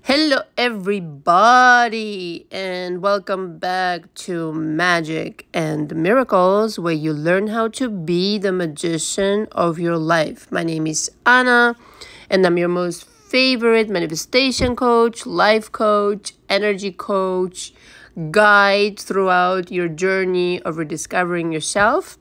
Hello, everybody, and welcome back to Magic and Miracles, where you learn how to be the magician of your life. My name is Anna, and I'm your most favorite manifestation coach, life coach, energy coach, guide throughout your journey of rediscovering yourself.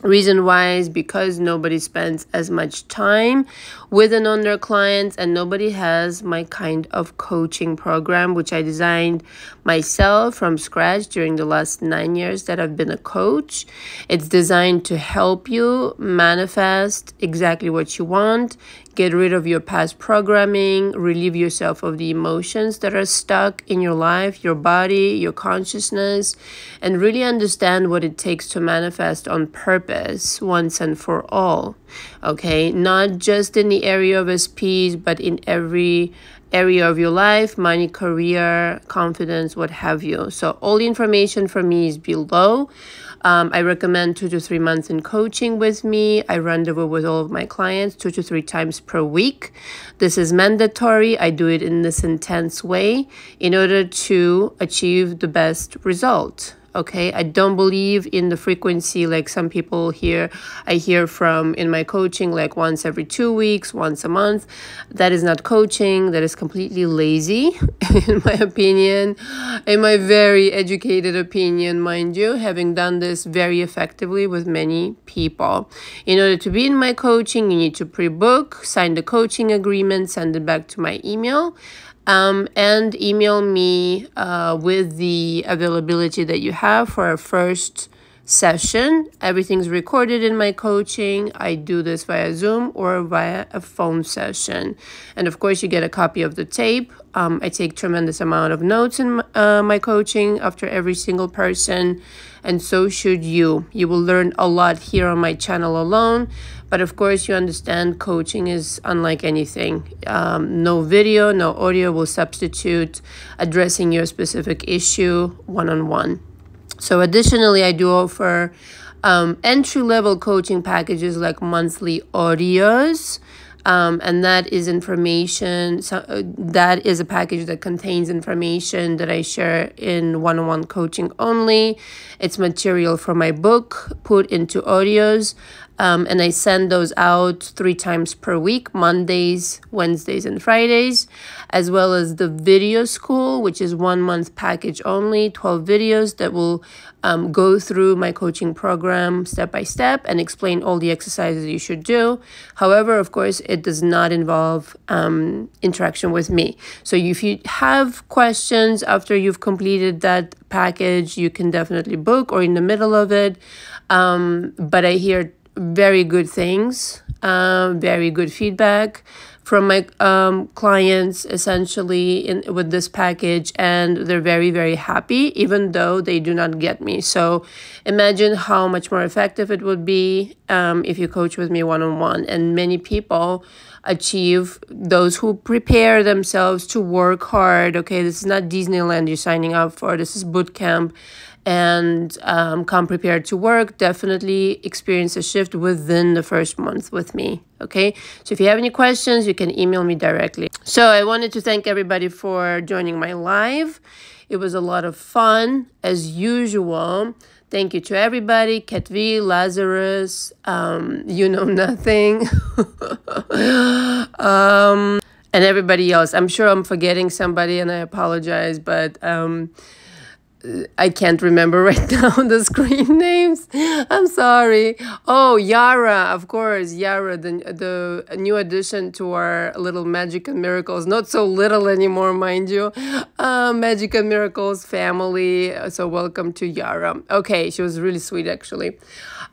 Reason why is because nobody spends as much time with and on their clients, and nobody has my kind of coaching program, which I designed myself from scratch during the last 9 years that I've been a coach. It's designed to help you manifest exactly what you want, get rid of your past programming, relieve yourself of the emotions that are stuck in your life, your body, your consciousness, and really understand what it takes to manifest on purpose once and for all. Okay, not just in the area of SPs, but in every area of your life, money, career, confidence, what have you. So all the information for me is below. I recommend 2 to 3 months in coaching with me. I rendezvous with all of my clients 2 to 3 times per week. This is mandatory. I do it in this intense way in order to achieve the best result. Okay, I don't believe in the frequency like some people I hear from in my coaching, like once every 2 weeks, once a month. That is not coaching. That is completely lazy, in my opinion, in my very educated opinion, mind you, having done this very effectively with many people. In order to be in my coaching, you need to pre-book, sign the coaching agreement, send it back to my email. And email me with the availability that you have for our first session. Everything's recorded in my coaching. I do this via Zoom or via a phone session. And of course, you get a copy of the tape. I take tremendous amount of notes in my coaching after every single person, and so should you. You will learn a lot here on my channel alone, but of course you understand coaching is unlike anything. No video, no audio will substitute addressing your specific issue one-on-one. So additionally, I do offer entry-level coaching packages like monthly audios. And that is information. That is a package that contains information that I share in one-on-one coaching only. It's material for my book put into audios. And I send those out 3 times per week, Mondays, Wednesdays, and Fridays, as well as the video school, which is 1 month package only, 12 videos that will go through my coaching program step by step and explain all the exercises you should do. However, of course, it does not involve interaction with me. So if you have questions after you've completed that package, you can definitely book or in the middle of it. But I hear very good things, very good feedback from my clients essentially with this package, and they're very, very happy even though they do not get me. So imagine how much more effective it would be if you coach with me one-on-one. And many people achieve, those who prepare themselves to work hard. Okay, this is not Disneyland you're signing up for. This is boot camp. And come prepared to work, definitely experience a shift within the first month with me, okay? So if you have any questions, you can email me directly. So I wanted to thank everybody for joining my live. It was a lot of fun, as usual. Thank you to everybody, Ketvi, Lazarus, you know nothing, and everybody else. I'm sure I'm forgetting somebody, and I apologize, but I can't remember right now the screen names. I'm sorry. Oh, Yara, of course. Yara, the new addition to our little Magic and Miracles. Not so little anymore, mind you. Magic and Miracles family. So welcome to Yara. Okay, she was really sweet, actually.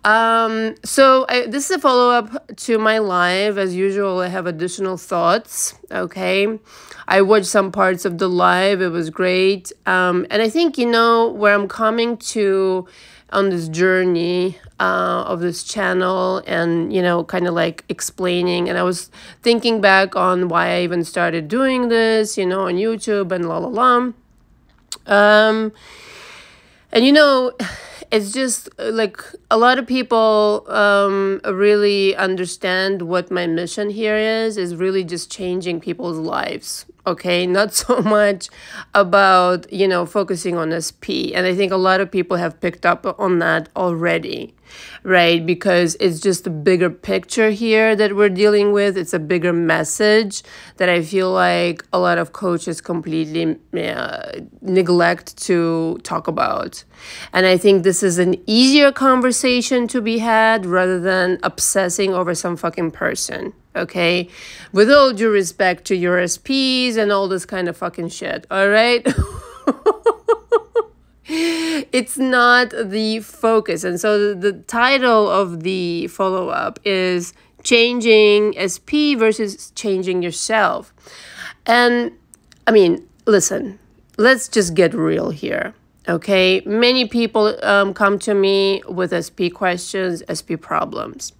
This is a follow-up to my live. As usual, I have additional thoughts, okay? I watched some parts of the live. It was great. And I think, you know, where I'm coming to on this journey of this channel and, you know, kind of like explaining. And I was thinking back on why I even started doing this, you know, on YouTube and la la la. And, you know, it's just like a lot of people really understand what my mission here is really just changing people's lives. Okay, not so much about, focusing on SP. And I think a lot of people have picked up on that already, right? Because it's just a bigger picture here that we're dealing with. It's a bigger message that I feel like a lot of coaches completely neglect to talk about. And I think this is an easier conversation to be had rather than obsessing over some fucking person. Okay, with all due respect to your SPs and all this kind of fucking shit, all right? It's not the focus. And so the title of the follow-up is Changing SP versus Changing Yourself. And I mean, listen, let's just get real here. Okay, many people come to me with SP questions, SP problems.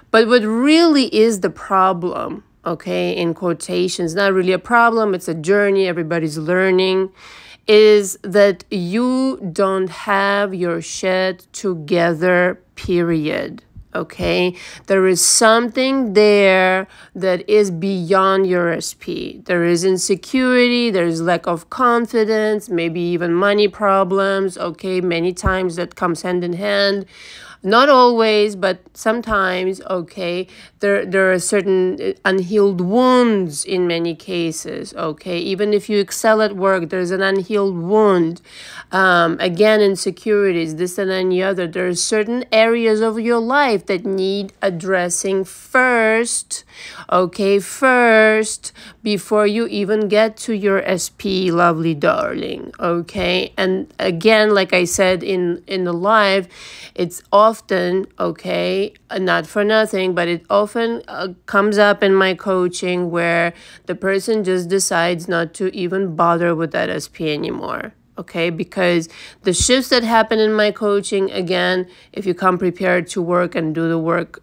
But what really is the problem, okay, in quotations, not really a problem, it's a journey, everybody's learning, is that you don't have your shit together, period. Okay, there is something there that is beyond your SP. There is insecurity, there is lack of confidence, maybe even money problems. Okay, many times that comes hand in hand. Not always, but sometimes, okay, there are certain unhealed wounds in many cases, okay? Even if you excel at work, there's an unhealed wound. Again, insecurities, this and any other. There are certain areas of your life that need addressing first, okay? First, before you even get to your SP, lovely darling, okay? And again, like I said in the live, it's often, okay, not for nothing, but it often comes up in my coaching where the person just decides not to even bother with that SP anymore. Okay, because the shifts that happen in my coaching, again, if you come prepared to work and do the work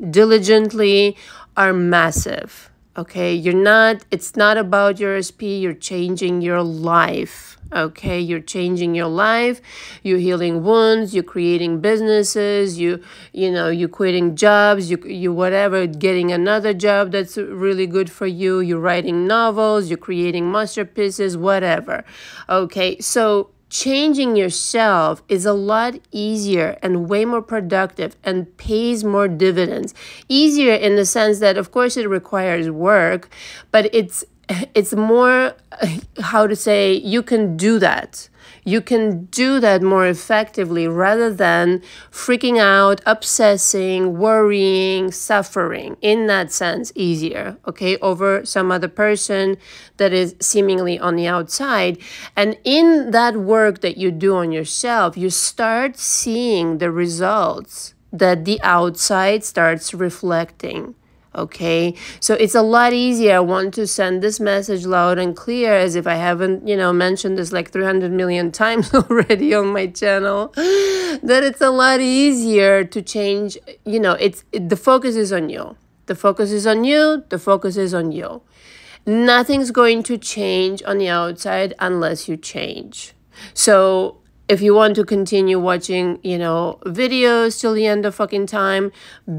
diligently, are massive. Okay, it's not about your SP, you're changing your life. Okay, you're changing your life, you're healing wounds, you're creating businesses, you're quitting jobs, you whatever, getting another job that's really good for you, you're writing novels, you're creating masterpieces, whatever. Okay, so changing yourself is a lot easier and way more productive and pays more dividends. Easier in the sense that, of course, it requires work, but it's more, how to say, you can do that. You can do that more effectively rather than freaking out, obsessing, worrying, suffering. In that sense, easier, okay, over some other person that is seemingly on the outside. And in that work that you do on yourself, you start seeing the results that the outside starts reflecting. Okay, so it's a lot easier. I want to send this message loud and clear, as if I haven't, mentioned this like 300 million times already on my channel, that it's a lot easier to change. The focus is on you. The focus is on you. The focus is on you. Nothing's going to change on the outside unless you change. So if you want to continue watching, videos till the end of fucking time,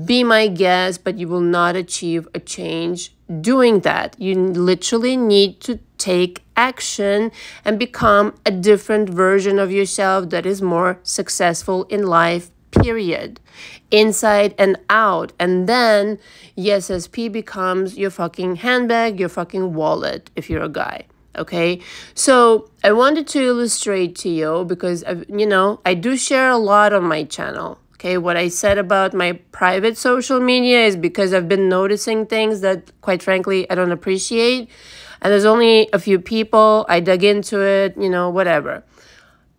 be my guest, but you will not achieve a change doing that. You literally need to take action and become a different version of yourself that is more successful in life, period. Inside and out. And then, yes, SP becomes your fucking handbag, your fucking wallet, if you're a guy. Okay, so I wanted to illustrate to you because, I do share a lot on my channel. Okay, what I said about my private social media is because I've been noticing things that, quite frankly, I don't appreciate. And there's only a few people, I dug into it, whatever.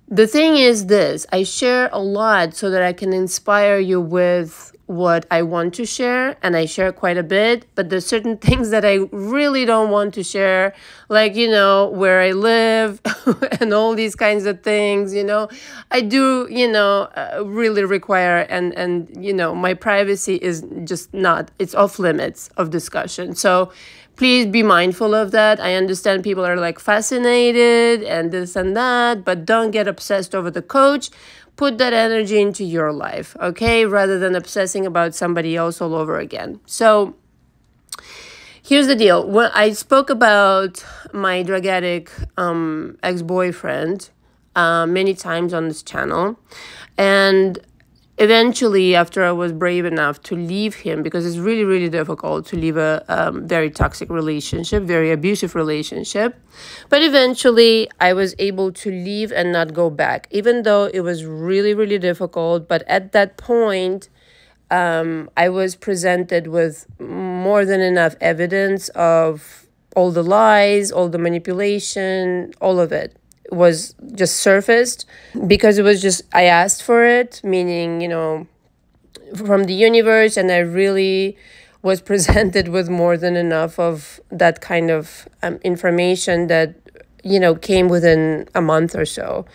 The thing is this, I share a lot so that I can inspire you with what I want to share, and I share quite a bit, but there's certain things that I really don't want to share, like, where I live and all these kinds of things, I do, really require, and my privacy is just not, it's off limits of discussion. So please be mindful of that. I understand people are like fascinated and this and that, but don't get obsessed over the coach. Put that energy into your life, okay? Rather than obsessing about somebody else all over again. So, Here's the deal. When I spoke about my drug addict ex-boyfriend many times on this channel, and eventually, after I was brave enough to leave him, because it's really, really difficult to leave a very toxic relationship, very abusive relationship. But eventually, I was able to leave and not go back, even though it was really, really difficult. But at that point, I was presented with more than enough evidence of all the lies, all the manipulation, all of it was just surfaced because it was just, I asked for it, meaning, from the universe, and I really was presented with more than enough of that kind of information that, came within a month or so.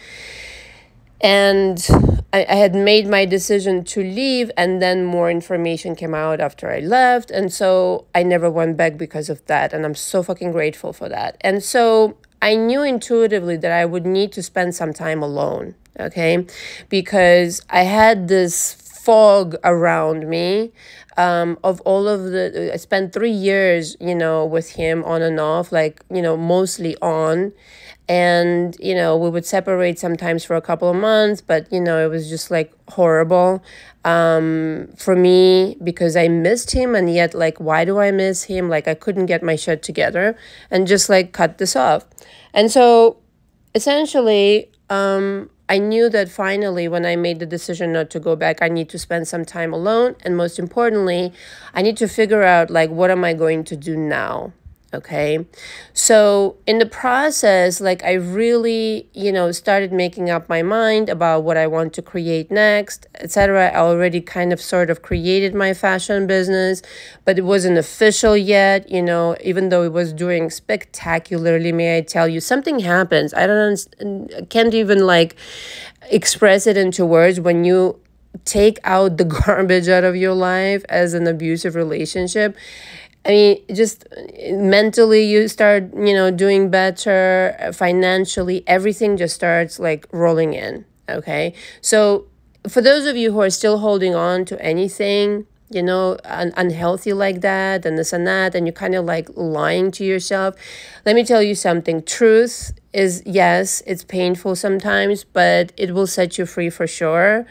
And I had made my decision to leave, and then more information came out after I left. And so I never went back because of that. And I'm so fucking grateful for that. And so I knew intuitively that I would need to spend some time alone, okay? Because I had this fog around me of all of I spent 3 years, with him on and off, mostly on. And, we would separate sometimes for a couple of months, but, it was just horrible for me because I missed him. And yet, why do I miss him? I couldn't get my shit together and just cut this off. And so essentially, I knew that finally when I made the decision not to go back, I need to spend some time alone. And most importantly, I need to figure out what am I going to do now? Okay. So in the process, I really, started making up my mind about what I want to create next, etc. I already kind of sort of created my fashion business, but it wasn't official yet, even though it was doing spectacularly. May I tell you, something happens. I can't even express it into words when you take out the garbage out of your life as an abusive relationship. I mean, just mentally you start, doing better, financially, everything just starts rolling in, okay? So for those of you who are still holding on to anything, unhealthy like that and this and that, and you're kind of lying to yourself, let me tell you something. Truth is, yes, it's painful sometimes, but it will set you free for sure.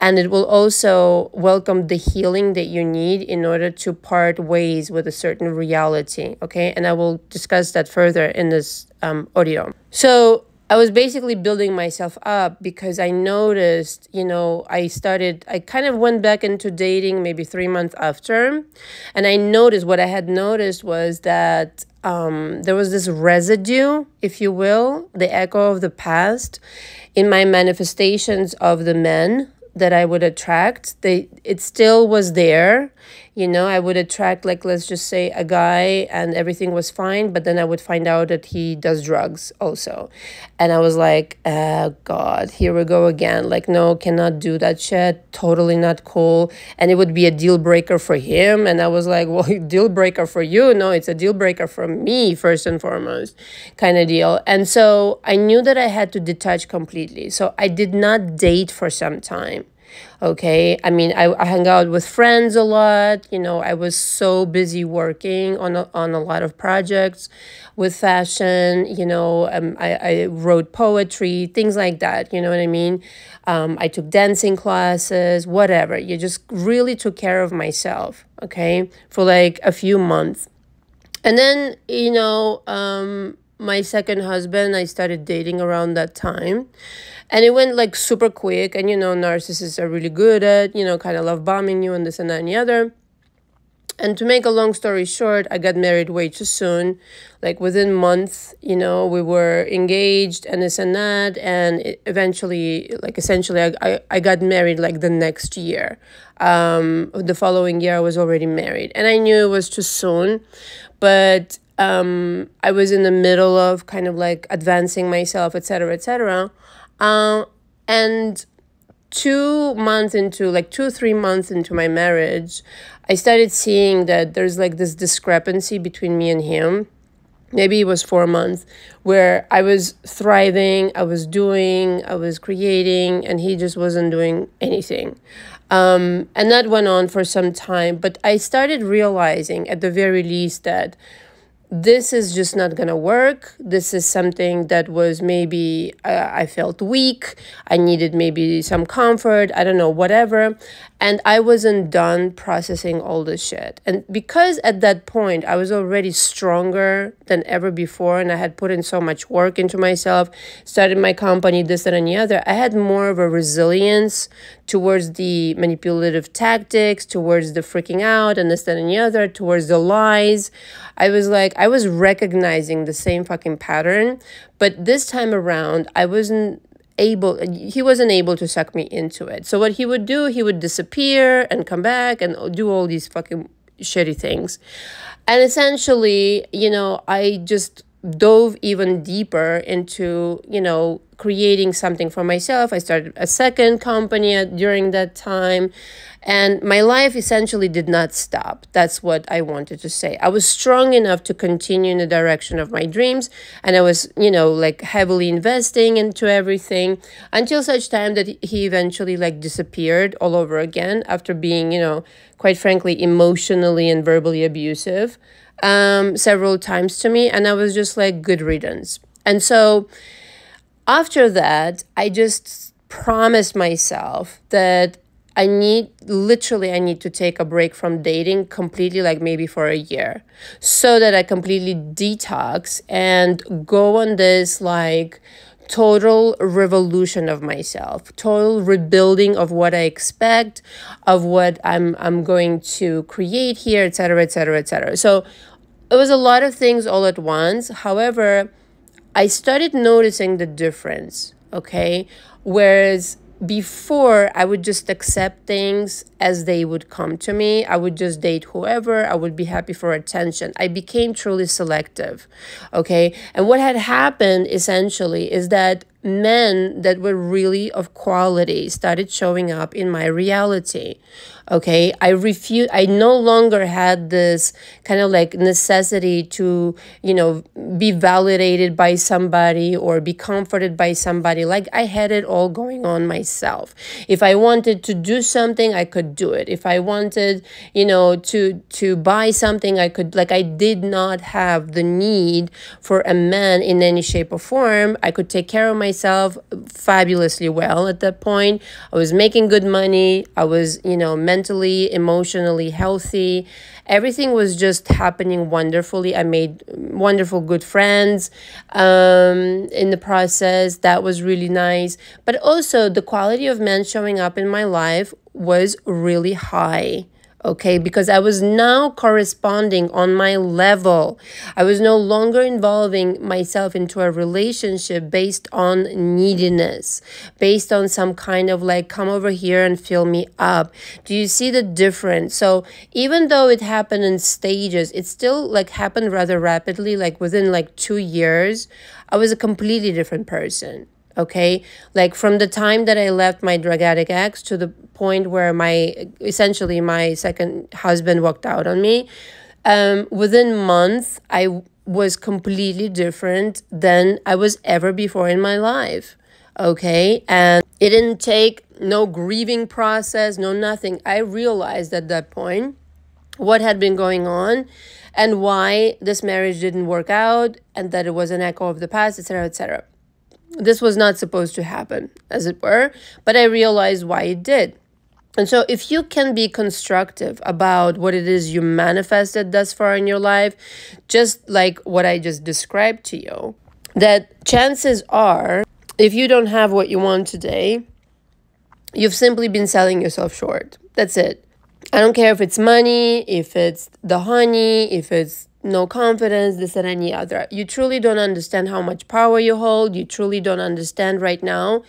And it will also welcome the healing that you need in order to part ways with a certain reality, okay? And I will discuss that further in this audio. So I was basically building myself up because I noticed, I kind of went back into dating maybe 3 months after. And I noticed, what I had noticed was that there was this residue, if you will, the echo of the past in my manifestations of the men that I would attract. It still was there. I would attract, let's just say, a guy and everything was fine, but then I would find out that he does drugs also. And I was like, oh God, here we go again. No, cannot do that shit. Totally not cool. And it would be a deal breaker for him. And I was like, well, deal breaker for you? No, it's a deal breaker for me, first and foremost, kind of deal. And so I knew that I had to detach completely. So I did not date for some time. Okay, I mean, I hung out with friends a lot. I was so busy working on a lot of projects with fashion. I wrote poetry, things like that. You know what I mean? I took dancing classes, whatever. You just really took care of myself, okay, for a few months. And then, my second husband, I started dating around that time. And it went super quick. And, narcissists are really good at, kind of love bombing you and this and that and the other. And to make a long story short, I got married way too soon. Within months, we were engaged and this and that. And eventually, essentially, I got married the next year. The following year, I was already married. And I knew it was too soon. But I was in the middle of kind of advancing myself, etc., etc. And 2 months into 2-3 months into my marriage, I started seeing that there's this discrepancy between me and him. maybe it was 4 months, where I was thriving, I was doing, I was creating, and he just wasn't doing anything. And that went on for some time, but I started realizing at the very least that this is just not going to work. This is something that was maybe I felt weak. I needed maybe some comfort. I don't know, whatever. And I wasn't done processing all this shit. And because at that point I was already stronger than ever before, and I had put in so much work into myself, started my company, this, that, and the other, I had more of a resilience towards the manipulative tactics, towards the freaking out and this, that, and the other, towards the lies. I was recognizing the same fucking pattern, but this time around, he wasn't able to suck me into it. So what he would do, he would disappear and come back and do all these fucking shitty things. And essentially, I just dove even deeper into, creating something for myself. I started a second company during that time, and my life essentially did not stop. That's what I wanted to say. I was strong enough to continue in the direction of my dreams, and I was, heavily investing into everything until such time that he eventually disappeared all over again after being, quite frankly, emotionally and verbally abusive several times to me. And I was just like, good riddance. And so after that, I just promised myself that I need to take a break from dating completely, maybe for a year, so that I completely detox and go on this total revolution of myself, total rebuilding of what I expect, of what I'm going to create here, etc., etc., etc. So it was a lot of things all at once. However, I started noticing the difference, okay? Whereas before, I would just accept things as they would come to me. I would just date whoever. I would be happy for attention. I became truly selective, okay? And what had happened essentially is that men that were really of quality started showing up in my reality. Okay, I no longer had this kind of necessity to, be validated by somebody or be comforted by somebody. I had it all going on myself. If I wanted to do something, I could do it. If I wanted, to buy something, I could. I did not have the need for a man in any shape or form. I could take care of myself fabulously well at that point. I was making good money. I was, mentally, emotionally healthy. Everything was just happening wonderfully. I made wonderful, good friends in the process. That was really nice. But also the quality of men showing up in my life was really high. Okay, because I was now corresponding on my level. I was no longer involving myself into a relationship based on neediness, based on some kind of come over here and fill me up. Do you see the difference? So even though it happened in stages, it still happened rather rapidly. Within 2 years, I was a completely different person. Okay, from the time that I left my drug addict ex to the point where essentially my second husband walked out on me, within months, I was completely different than I was ever before in my life. Okay, and it didn't take no grieving process, no nothing. I realized at that point what had been going on and why this marriage didn't work out, and that it was an echo of the past, etc., etc. This was not supposed to happen, as it were, but I realized why it did. And so if you can be constructive about what it is you manifested thus far in your life, just like what I just described to you, that chances are, if you don't have what you want today, you've simply been selling yourself short. That's it. I don't care if it's money, if it's the honey, if it's no confidence, this and any other. You truly don't understand how much power you hold. You truly don't understand right now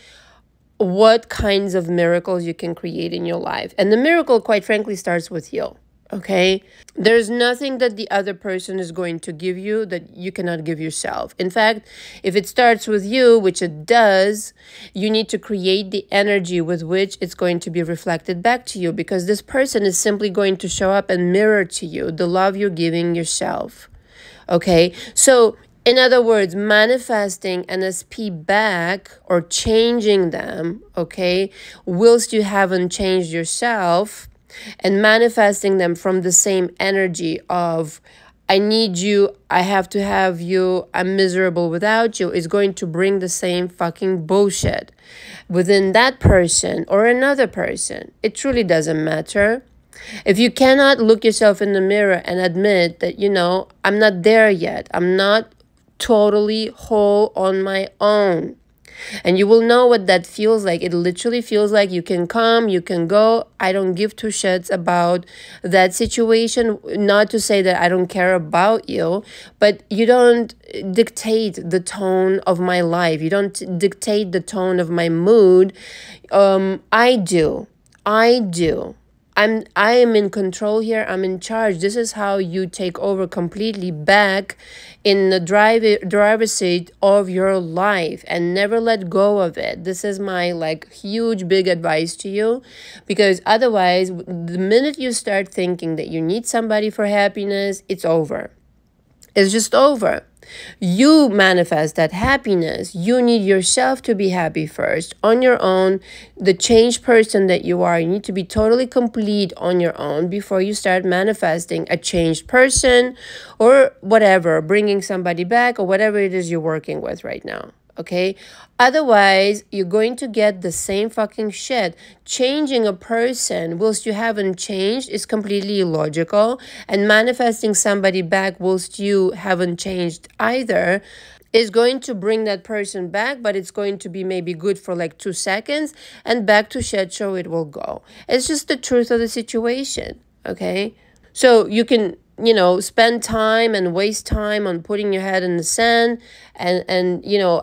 what kinds of miracles you can create in your life. And the miracle, quite frankly, starts with you. Okay? There's nothing that the other person is going to give you that you cannot give yourself. In fact, if it starts with you, which it does, you need to create the energy with which it's going to be reflected back to you, because this person is simply going to show up and mirror to you the love you're giving yourself. Okay, so in other words, manifesting NSP back or changing them, okay, whilst you haven't changed yourself, and manifesting them from the same energy of I need you, I have to have you, I'm miserable without you, is going to bring the same fucking bullshit within that person or another person. It truly doesn't matter. If you cannot look yourself in the mirror and admit that, I'm not there yet, I'm not totally whole on my own. And you will know what that feels like. It literally feels like you can come, you can go. I don't give two shits about that situation. Not to say that I don't care about you, but you don't dictate the tone of my life. You don't dictate the tone of my mood. I do. I am in control here. I'm in charge. This is how you take over completely back in the driver's seat of your life and never let go of it. This is my huge big advice to you, because otherwise the minute you start thinking that you need somebody for happiness, it's over. It's just over. You manifest that happiness. You need yourself to be happy first on your own. The changed person that you are, you need to be totally complete on your own before you start manifesting a changed person or whatever, bringing somebody back or whatever it is you're working with right now. Okay? Otherwise, you're going to get the same fucking shit. Changing a person whilst you haven't changed is completely illogical. And manifesting somebody back whilst you haven't changed either is going to bring that person back, but it's going to be maybe good for 2 seconds, and back to shit show it will go. It's just the truth of the situation, okay? So you can, spend time and waste time on putting your head in the sand and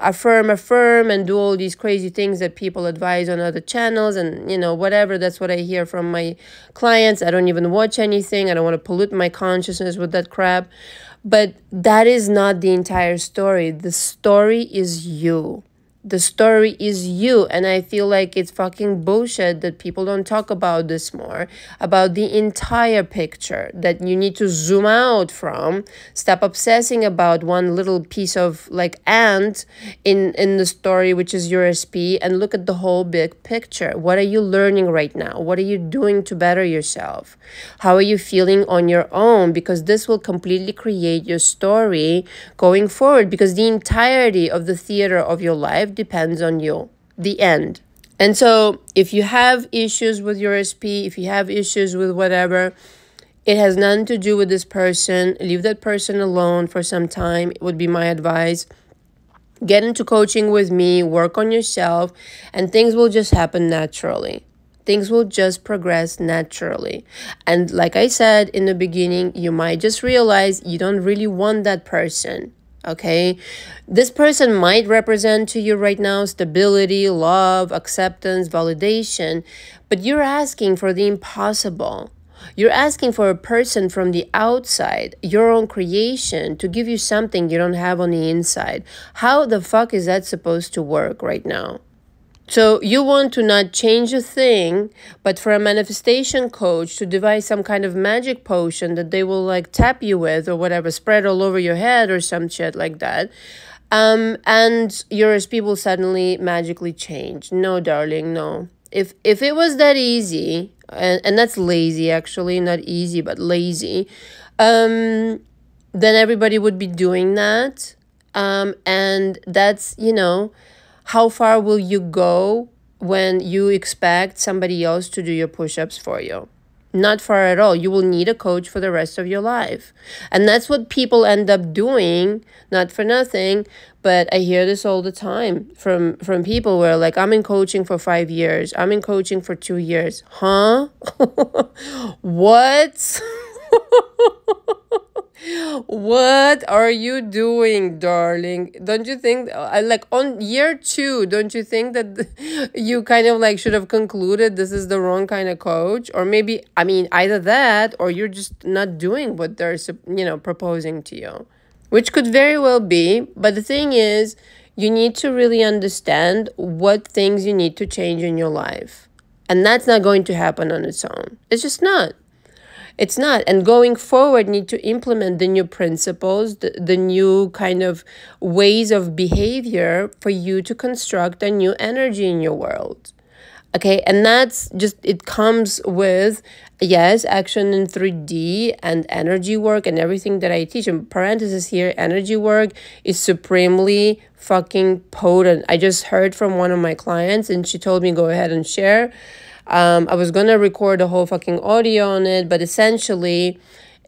affirm and do all these crazy things that people advise on other channels and, whatever. That's what I hear from my clients. I don't even watch anything. I don't want to pollute my consciousness with that crap. But that is not the entire story. The story is you. The story is you. And I feel like it's fucking bullshit that people don't talk about this more, about the entire picture that you need to zoom out from. Stop obsessing about one little piece of ant in the story, which is your SP, and look at the whole big picture. What are you learning right now? What are you doing to better yourself? How are you feeling on your own? Because this will completely create your story going forward, because the entirety of the theater of your life depends on you. The end. And so if you have issues with your SP, if you have issues with whatever, it has nothing to do with this person. Leave that person alone for some time. It would be my advice. Get into coaching with me, work on yourself, and things will just happen naturally. Things will just progress naturally. And like I said in the beginning, you might just realize you don't really want that person. Okay, this person might represent to you right now stability, love, acceptance, validation, but you're asking for the impossible. You're asking for a person from the outside, your own creation, to give you something you don't have on the inside. How the fuck is that supposed to work right now? So you want to not change a thing, but for a manifestation coach to devise some kind of magic potion that they will tap you with or whatever, spread all over your head or some shit like that. And your SP will suddenly magically change. No, darling, no. If it was that easy, and that's lazy actually, not easy, but lazy, then everybody would be doing that. And that's, how far will you go when you expect somebody else to do your push-ups for you? Not far at all. You will need a coach for the rest of your life. And that's what people end up doing, not for nothing, but I hear this all the time from people where I'm in coaching for 5 years. I'm in coaching for 2 years. Huh? What? What are you doing, darling? Don't you think, on year 2, don't you think that you kind of should have concluded this is the wrong kind of coach? Or maybe, either that or you're just not doing what they're, proposing to you, which could very well be. But the thing is, you need to really understand what things you need to change in your life. And that's not going to happen on its own. It's just not. It's not. And going forward, need to implement the new principles, the new kind of ways of behavior for you to construct a new energy in your world. Okay, and that's just, it comes with, yes, action in 3D and energy work and everything that I teach. In parentheses here, energy work is supremely fucking potent. I just heard from one of my clients and she told me go ahead and share. I was gonna record a whole fucking audio on it, but essentially,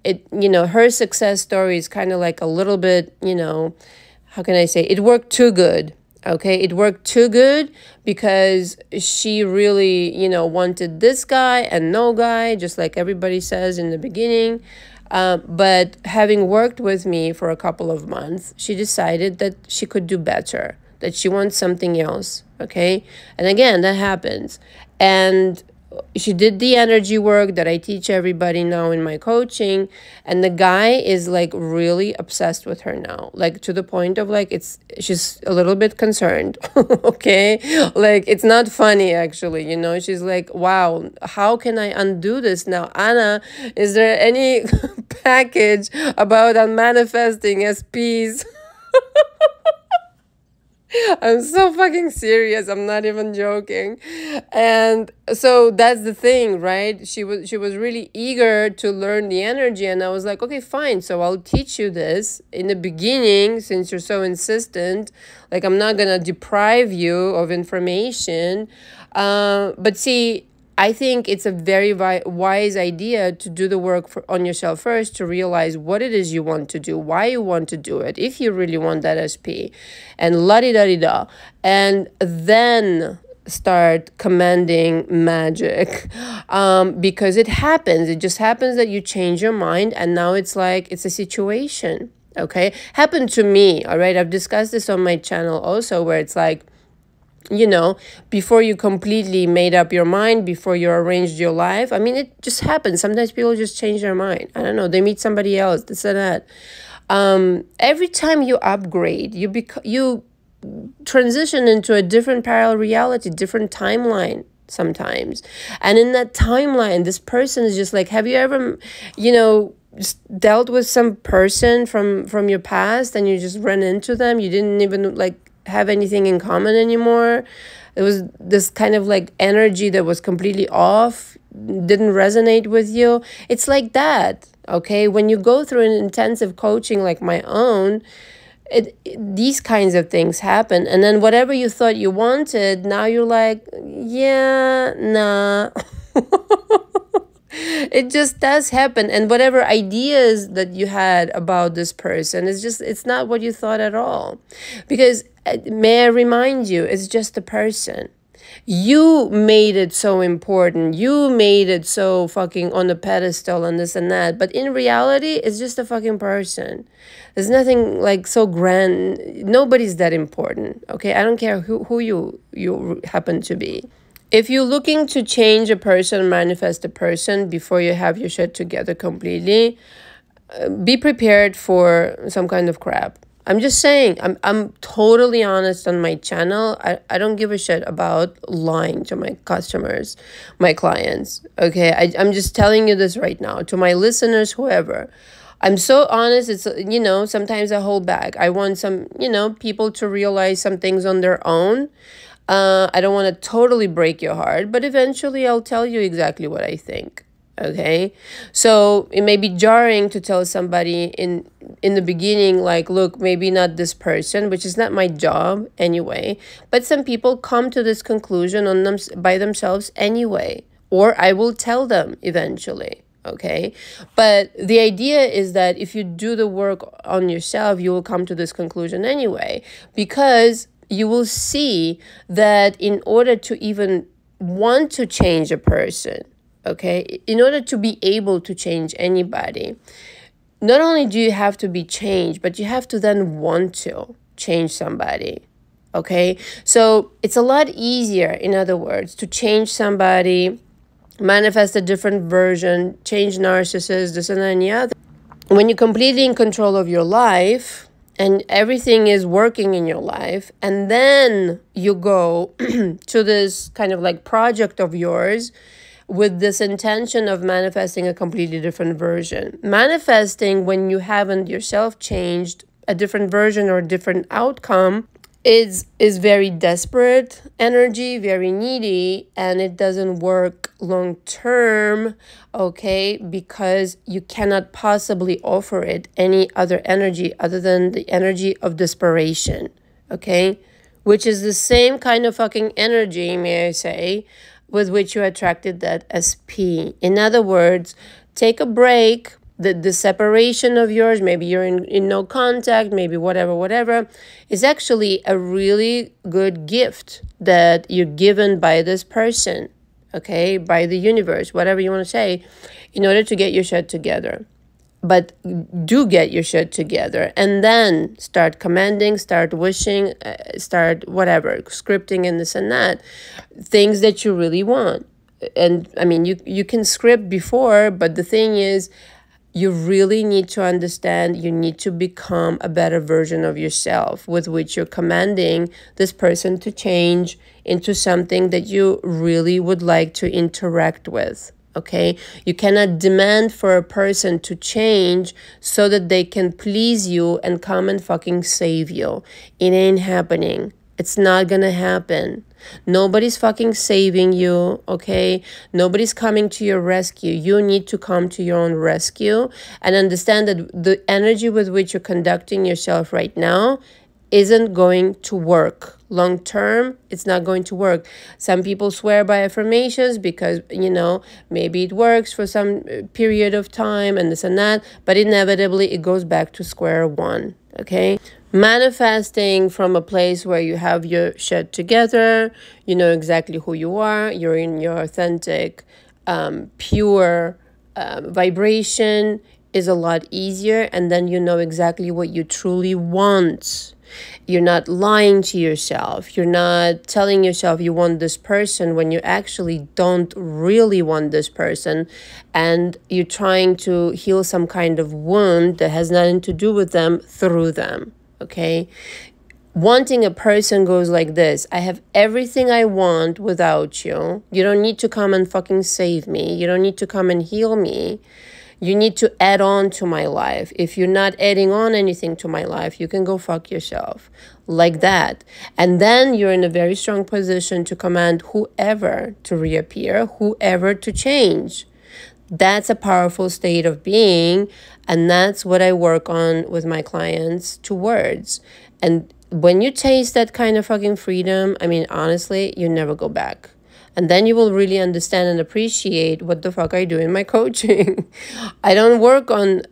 her success story is kind of like a little bit, how can I say, it worked too good. Okay, it worked too good because she really, wanted this guy and no guy, just like everybody says in the beginning. But having worked with me for a couple of months, she decided that she could do better, that she wants something else. Okay, and again, that happens. And she did the energy work that I teach everybody now in my coaching, and the guy is like really obsessed with her now, like to the point of like she's a little bit concerned. Okay, like it's not funny actually, she's like, wow, how can I undo this now? Anna, is there any package about manifesting as peace? I'm so fucking serious. I'm not even joking. And so that's the thing, right? She was really eager to learn the energy, and I was like, okay, fine. So I'll teach you this in the beginning since you're so insistent. Like, I'm not gonna deprive you of information. But see, I think it's a very wise idea to do the work on yourself first, to realize what it is you want to do, why you want to do it, if you really want that SP, and la-di-da-di-da. And then start commanding magic, because it happens. It just happens that you change your mind, and now it's like, it's a situation, okay? Happened to me, all right? I've discussed this on my channel also, where it's like, before you completely made up your mind, before you arranged your life. I mean, it just happens. Sometimes people just change their mind. I don't know. They meet somebody else, this and that. Every time you upgrade, you transition into a different parallel reality, different timeline sometimes. And in that timeline, this person is just like, have you ever, just dealt with some person from your past and you just ran into them? You didn't even have anything in common anymore. It was this kind of like energy that was completely off, didn't resonate with you. It's like that, okay? When you go through an intensive coaching like my own, these kinds of things happen. And then whatever you thought you wanted, now you're like, yeah, nah. It just does happen. And whatever ideas that you had about this person, it's not what you thought at all. Because, may I remind you, it's just a person. You made it so important. You made it so fucking on a pedestal and this and that. But in reality, it's just a fucking person. There's nothing like so grand. Nobody's that important. Okay, I don't care who you happen to be. If you're looking to change a person, manifest a person before you have your shit together completely, be prepared for some kind of crap. I'm just saying, I'm totally honest on my channel. I don't give a shit about lying to my customers, my clients. Okay, I'm just telling you this right now to my listeners, whoever. I'm so honest. It's, sometimes I hold back. I want some, people to realize some things on their own. I don't want to totally break your heart, but eventually I'll tell you exactly what I think. Okay, so it may be jarring to tell somebody in the beginning, like, look, maybe not this person, which is not my job anyway, but some people come to this conclusion by themselves anyway, or I will tell them eventually. Okay, but the idea is that if you do the work on yourself, you will come to this conclusion anyway, because you will see that in order to even want to change a person, okay, in order to be able to change anybody, not only do you have to be changed, but you have to then want to change somebody, okay? So it's a lot easier, in other words, to change somebody, manifest a different version, change narcissists, this and that and the other. When you're completely in control of your life, and everything is working in your life, and then you go to this kind of like project of yours with this intention of manifesting a completely different version. Manifesting when you haven't yourself changed a different version or a different outcome is very desperate energy, very needy, and it doesn't work long term, okay, because you cannot possibly offer it any other energy other than the energy of desperation, okay, which is the same kind of fucking energy, may I say, with which you attracted that SP. In other words, take a break. The separation of yours, maybe you're in no contact, maybe whatever, is actually a really good gift that you're given by this person, okay, by the universe, whatever you want to say, in order to get your shit together. But do get your shit together and then start commanding, start wishing, start whatever, scripting and this and that, things that you really want. And I mean, you can script before, but the thing is, you really need to understand you need to become a better version of yourself with which you're commanding this person to change into something that you really would like to interact with. Okay, you cannot demand for a person to change so that they can please you and come and fucking save you. It ain't happening. It's not gonna happen. Nobody's fucking saving you, okay? Nobody's coming to your rescue. You need to come to your own rescue and understand that the energy with which you're conducting yourself right now isn't going to work. Long term, it's not going to work. Some people swear by affirmations because, you know, maybe it works for some period of time and this and that, but inevitably it goes back to square one, okay? Manifesting from a place where you have your shit together, you know exactly who you are, you're in your authentic, pure vibration is a lot easier, and then you know exactly what you truly want. You're not lying to yourself. You're not telling yourself you want this person when you actually don't really want this person, and you're trying to heal some kind of wound that has nothing to do with them through them. Okay, wanting a person goes like this. I have everything I want without you. You don't need to come and fucking save me. You don't need to come and heal me. You need to add on to my life. If you're not adding on anything to my life, you can go fuck yourself. Like that. And then you're in a very strong position to command whoever to reappear, whoever to change. That's a powerful state of being, and that's what I work on with my clients towards. And when you taste that kind of fucking freedom, I mean, honestly, you never go back. And then you will really understand and appreciate what the fuck I do in my coaching. I don't work on,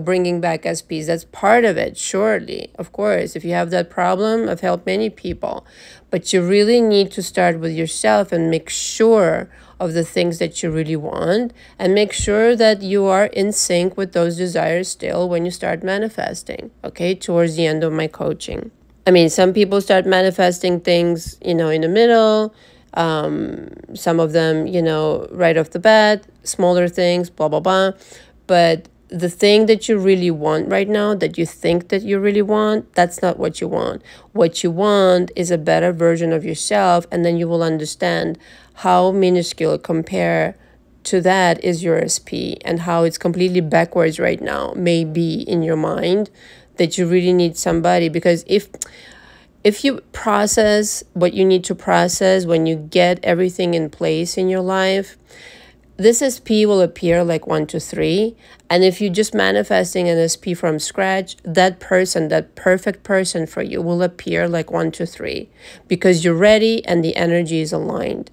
bringing back SPs. That's part of it, surely. Of course, if you have that problem, I've helped many people. But you really need to start with yourself and make sure of the things that you really want, and make sure that you are in sync with those desires still when you start manifesting, okay, towards the end of my coaching. I mean, some people start manifesting things, in the middle, some of them, right off the bat, smaller things, blah, blah, blah. But the thing that you really want right now, that you think that you really want, that's not what you want. What you want is a better version of yourself, and then you will understand how minuscule compared to that is your SP, and how it's completely backwards right now, maybe in your mind, that you really need somebody. Because if you process what you need to process, when you get everything in place in your life, this SP will appear like 1, 2, 3. And if you're just manifesting an SP from scratch, that person, that perfect person for you, will appear like 1, 2, 3, because you're ready and the energy is aligned.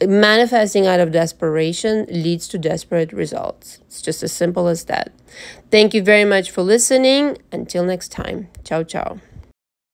Manifesting out of desperation leads to desperate results. It's just as simple as that. Thank you very much for listening. Until next time. Ciao, ciao.